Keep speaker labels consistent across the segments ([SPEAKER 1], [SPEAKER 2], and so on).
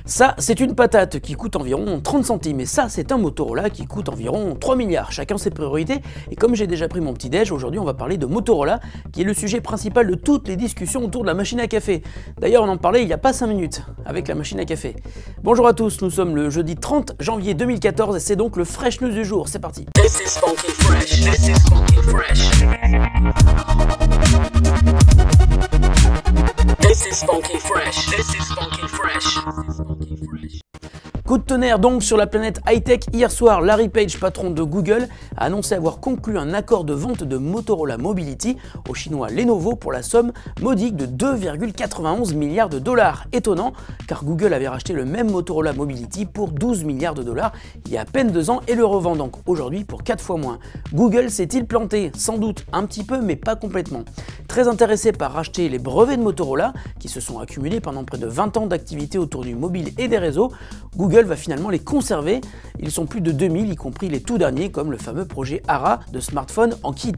[SPEAKER 1] Ça, c'est une patate qui coûte environ 30 centimes, et ça, c'est un Motorola qui coûte environ 3 milliards. Chacun ses priorités, et comme j'ai déjà pris mon petit déj, aujourd'hui on va parler de Motorola, qui est le sujet principal de toutes les discussions autour de la machine à café. D'ailleurs, on en parlait il n'y a pas 5 minutes, avec la machine à café. Bonjour à tous, nous sommes le jeudi 30 janvier 2014, et c'est donc le Fresh News du jour, c'est parti.
[SPEAKER 2] This is funky fresh. This is funky fresh. This is funky fresh. This is funky fresh.
[SPEAKER 1] Coup de tonnerre donc sur la planète high-tech. Hier soir, Larry Page, patron de Google, a annoncé avoir conclu un accord de vente de Motorola Mobility au chinois Lenovo pour la somme modique de 2,91 milliards de dollars. Étonnant, car Google avait racheté le même Motorola Mobility pour 12 milliards de dollars il y a à peine 2 ans et le revend donc aujourd'hui pour 4 fois moins. Google s'est-il planté? Sans doute, un petit peu, mais pas complètement. Très intéressé par racheter les brevets de Motorola, qui se sont accumulés pendant près de 20 ans d'activité autour du mobile et des réseaux, Google va finalement les conserver. Ils sont plus de 2000, y compris les tout derniers, comme le fameux projet Ara de smartphone en kit.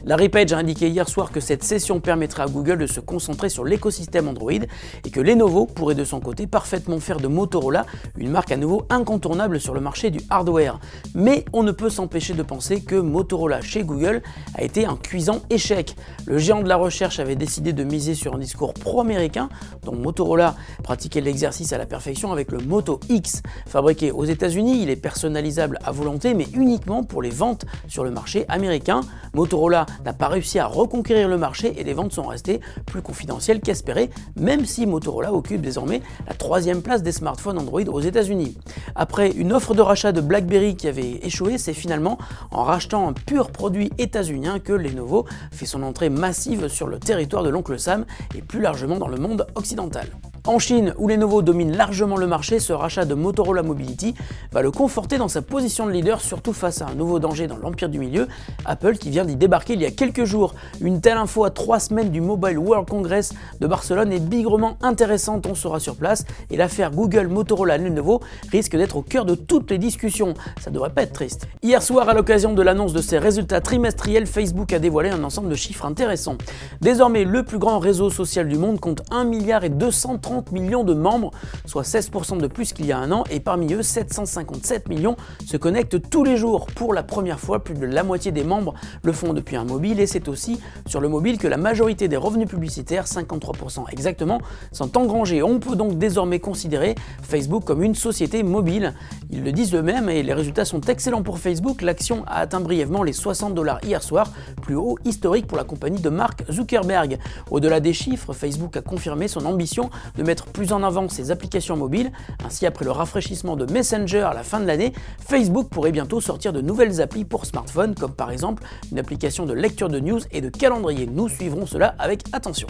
[SPEAKER 1] Larry Page a indiqué hier soir que cette cession permettra à Google de se concentrer sur l'écosystème Android et que Lenovo pourrait de son côté parfaitement faire de Motorola une marque à nouveau incontournable sur le marché du hardware. Mais on ne peut s'empêcher de penser que Motorola chez Google a été un cuisant échec. Le géant de la recherche avait décidé de miser sur un discours pro-américain, dont Motorola pratiquait l'exercice à la perfection avec le Moto X. Fabriqué aux États-Unis, il est personnalisable à volonté, mais uniquement pour les ventes sur le marché américain. Motorola n'a pas réussi à reconquérir le marché et les ventes sont restées plus confidentielles qu'espérées, même si Motorola occupe désormais la 3e place des smartphones Android aux États-Unis. Après une offre de rachat de BlackBerry qui avait échoué, c'est finalement en rachetant un pur produit états-unien que Lenovo fait son entrée massive sur le territoire de l'oncle Sam et plus largement dans le monde occidental. En Chine, où Lenovo domine largement le marché, ce rachat de Motorola Mobility va le conforter dans sa position de leader, surtout face à un nouveau danger dans l'empire du milieu, Apple qui vient d'y débarquer il y a quelques jours. Une telle info à 3 semaines du Mobile World Congress de Barcelone est bigrement intéressante, on sera sur place, et l'affaire Google, Motorola, Lenovo risque d'être au cœur de toutes les discussions. Ça devrait pas être triste. Hier soir, à l'occasion de l'annonce de ses résultats trimestriels, Facebook a dévoilé un ensemble de chiffres intéressants. Désormais, le plus grand réseau social du monde compte 1,230 milliard de membres, soit 16% de plus qu'il y a un an, et parmi eux, 757 millions se connectent tous les jours. Pour la première fois, plus de la moitié des membres le font depuis un mobile, et c'est aussi sur le mobile que la majorité des revenus publicitaires, 53% exactement, sont engrangés. On peut donc désormais considérer Facebook comme une société mobile. Ils le disent eux-mêmes et les résultats sont excellents pour Facebook. L'action a atteint brièvement les 60 $ hier soir, plus haut historique pour la compagnie de Mark Zuckerberg. Au-delà des chiffres, Facebook a confirmé son ambition de mettre plus en avant ses applications mobiles. Ainsi, après le rafraîchissement de Messenger à la fin de l'année, Facebook pourrait bientôt sortir de nouvelles applis pour smartphones, comme par exemple une application de lecture de news et de calendrier. Nous suivrons cela avec attention.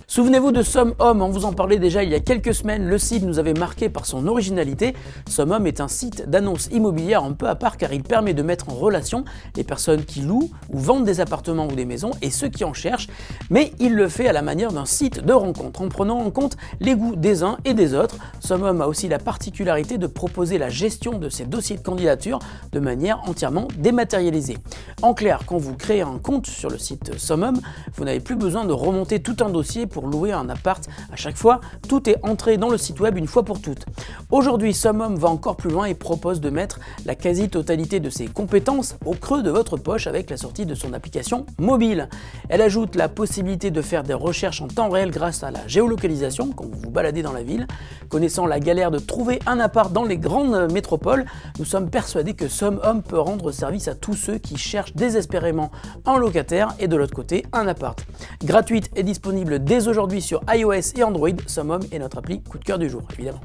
[SPEAKER 1] Souvenez-vous de SomeHome, on vous en parlait déjà il y a quelques semaines, le site nous avait marqué par son originalité. SomeHome est un site d'annonces immobilières un peu à part car il permet de mettre en relation les personnes qui louent ou vendent des appartements ou des maisons et ceux qui en cherchent, mais il le fait à la manière d'un site de rencontre en prenant en compte les goûts des uns et des autres. SomeHome a aussi la particularité de proposer la gestion de ses dossiers de candidature de manière entièrement dématérialisée. En clair, quand vous créez un compte sur le site SomeHome, vous n'avez plus besoin de remonter tout un dossier pour louer un appart à chaque fois, tout est entré dans le site web une fois pour toutes. Aujourd'hui, SomeHome va encore plus loin et propose de mettre la quasi-totalité de ses compétences au creux de votre poche avec la sortie de son application mobile. Elle ajoute la possibilité de faire des recherches en temps réel grâce à la géolocalisation quand vous vous baladez dans la ville. Connaissant la galère de trouver un appart dans les grandes métropoles, nous sommes persuadés que SomeHome peut rendre service à tous ceux qui cherchent désespérément un locataire et de l'autre côté un appart. Gratuite et disponible dès aujourd'hui sur iOS et Android, SomeHome est notre appli coup de cœur du jour, évidemment.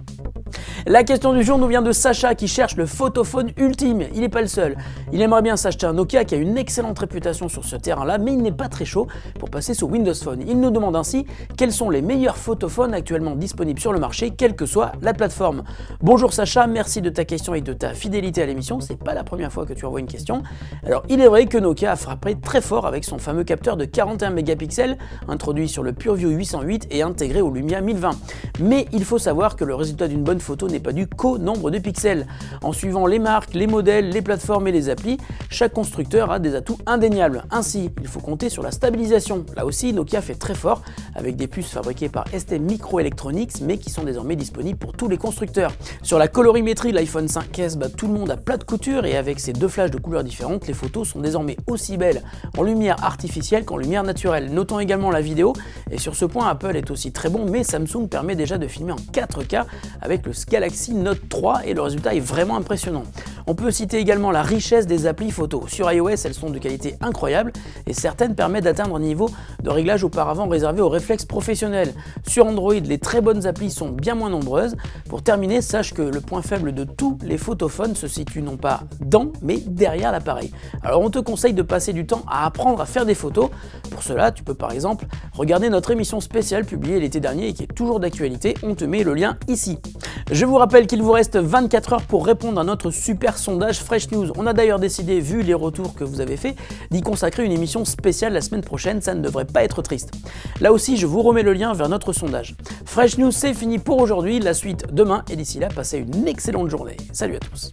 [SPEAKER 1] La question du jour nous vient de Sacha qui cherche le photophone ultime. Il n'est pas le seul. Il aimerait bien s'acheter un Nokia qui a une excellente réputation sur ce terrain-là, mais il n'est pas très chaud pour passer sous Windows Phone. Il nous demande ainsi quels sont les meilleurs photophones actuellement disponibles sur le marché, quelle que soit la plateforme. Bonjour Sacha, merci de ta question et de ta fidélité à l'émission. C'est pas la première fois que tu envoies une question. Alors, il est vrai que Nokia a frappé très fort avec son fameux capteur de 41 mégapixels, introduit sur le PureView 808 et intégré au Lumia 1020. Mais il faut savoir que le résultat d'une bonne photo n'est n'est pas dû qu'au nombre de pixels. En suivant les marques, les modèles, les plateformes et les applis, chaque constructeur a des atouts indéniables. Ainsi, il faut compter sur la stabilisation. Là aussi, Nokia fait très fort, avec des puces fabriquées par ST Microelectronics, mais qui sont désormais disponibles pour tous les constructeurs. Sur la colorimétrie, l'iPhone 5S bat tout le monde à plat de couture, et avec ses 2 flashs de couleurs différentes, les photos sont désormais aussi belles en lumière artificielle qu'en lumière naturelle. Notons également la vidéo, et sur ce point, Apple est aussi très bon, mais Samsung permet déjà de filmer en 4K avec le Galaxy Note 3, et le résultat est vraiment impressionnant. On peut citer également la richesse des applis photo. Sur iOS, elles sont de qualité incroyable, et certaines permettent d'atteindre un niveau de réglage auparavant réservé aux réflexes professionnels. Sur Android, les très bonnes applis sont bien moins nombreuses. Pour terminer, sache que le point faible de tous les photophones se situe non pas dans, mais derrière l'appareil. Alors on te conseille de passer du temps à apprendre à faire des photos. Pour cela, tu peux par exemple regarder notre émission spéciale publiée l'été dernier et qui est toujours d'actualité. On te met le lien ici. Je vous rappelle qu'il vous reste 24 heures pour répondre à notre super sondage Fresh News. On a d'ailleurs décidé, vu les retours que vous avez fait, d'y consacrer une émission spéciale la semaine prochaine, ça ne devrait pas être triste. Là aussi, je vous remets le lien vers notre sondage. Fresh News, c'est fini pour aujourd'hui, la suite demain, et d'ici là, passez une excellente journée. Salut à tous.